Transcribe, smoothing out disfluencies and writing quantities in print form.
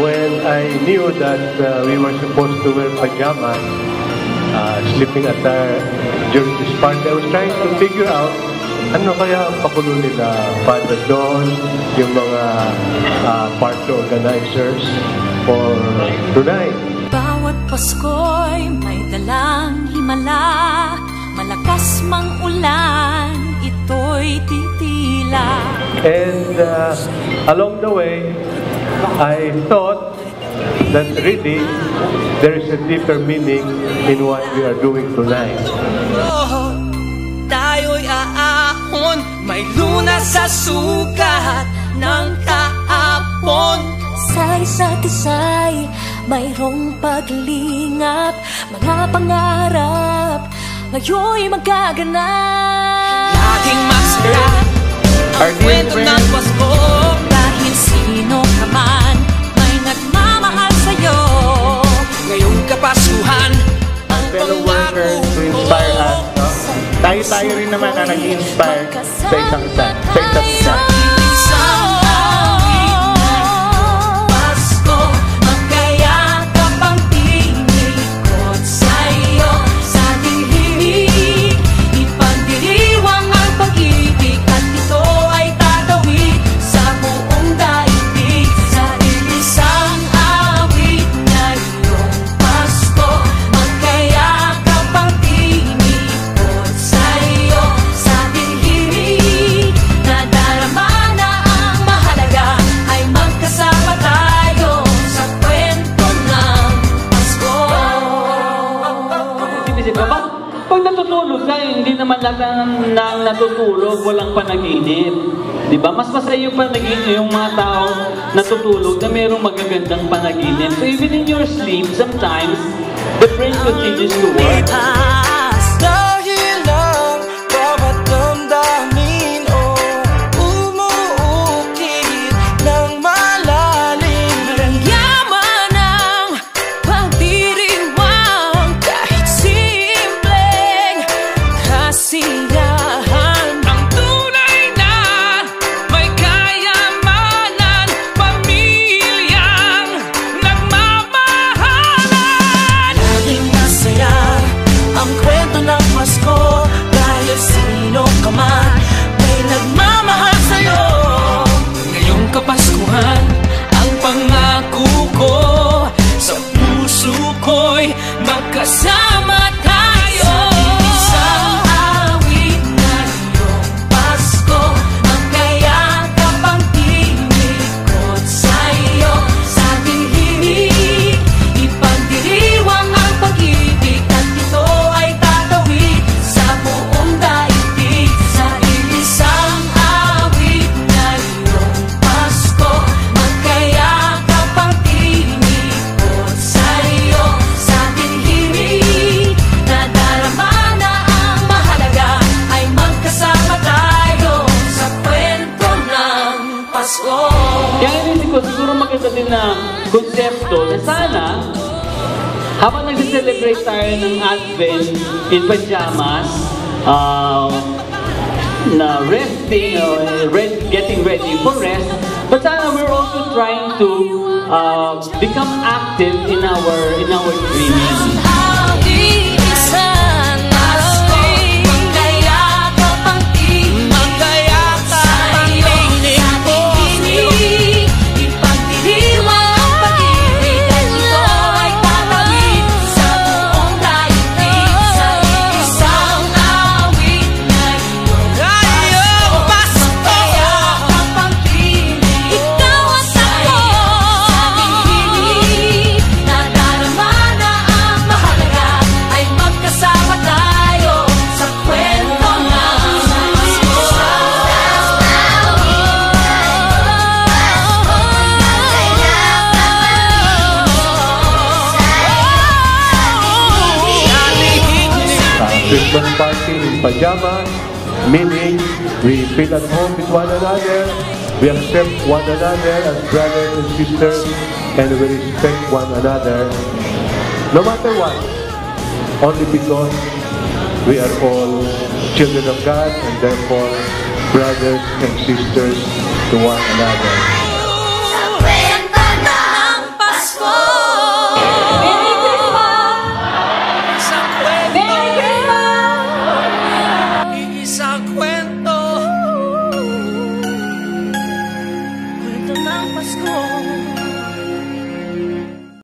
when I knew that we were supposed to wear pajamas, sleeping attire during this party, I was trying to figure out ano kaya ang pakulo nila, Father Don, yung mga party organizers for tonight. Bawat Pasko'y may dalang himala, malakas mang ulan, ito'y titila. And along the way, I thought that really there is a deeper meaning in what we are doing tonight. Oh, tayo'y aahon, may lunas sa sugat ng kahapon. Sa isa't isa'y mayroong paglingap, mga pangarap ngayon'y magaganap. Laging masaya ang kwento ng Pasko. Dahil sino ka man may nagmamahal sa'yo, Ngayong Kapaskuhan ang fellow workers to inspire us, no? Tayo rin naman ang nag-inspire sa isa't isa. Pag natutulog ka, hindi naman lahat ng natutulog, walang panaginip. Diba? Mas masaya yung panaginip, yung mga taong natutulog na mayroong magagandang panaginip. So even in your sleep, sometimes, the brain continues to work. Dahil ang bawat damdamin umuukit ng malalim. yaman ng pagdiriwang, kahit simpleng kasiyahan. Ang tunay na may kayamanan, pamilyang nagmamahalan. Laging masaya ang kwento ng Pasko, dahil sino ka man may nagmamahal sa'yo. Ngayong Kapaskuhan, ang pangako ko sa puso ko'y magkasama tayo. Isang awit na iyong Pasko, magkayakap ang tinikot sa'yo. Sa ating himig, ipagdiriwang ang pag-ibig, at ito ay tatawid sa buong daigdig. Sa isang awit na iyong Pasko, magkayakap ang tinikot sa'yo. Sa ating himig, nadarama na ang mahalaga, ay magkasama tayo sa kwento ng Pasko. Kaya inisip ko, siguro maganda din na konsepto na sana, habang nag-celebrate tayo ng Advent in pajamas, na resting, getting ready for rest, but sana we're also trying to become active in our dreaming. Christmas party in pajamas, meaning we feel at home with one another, we accept one another as brothers and sisters, and we respect one another, no matter what, only because we are all children of God and therefore brothers and sisters to one another. Sa kwento ng Pasko.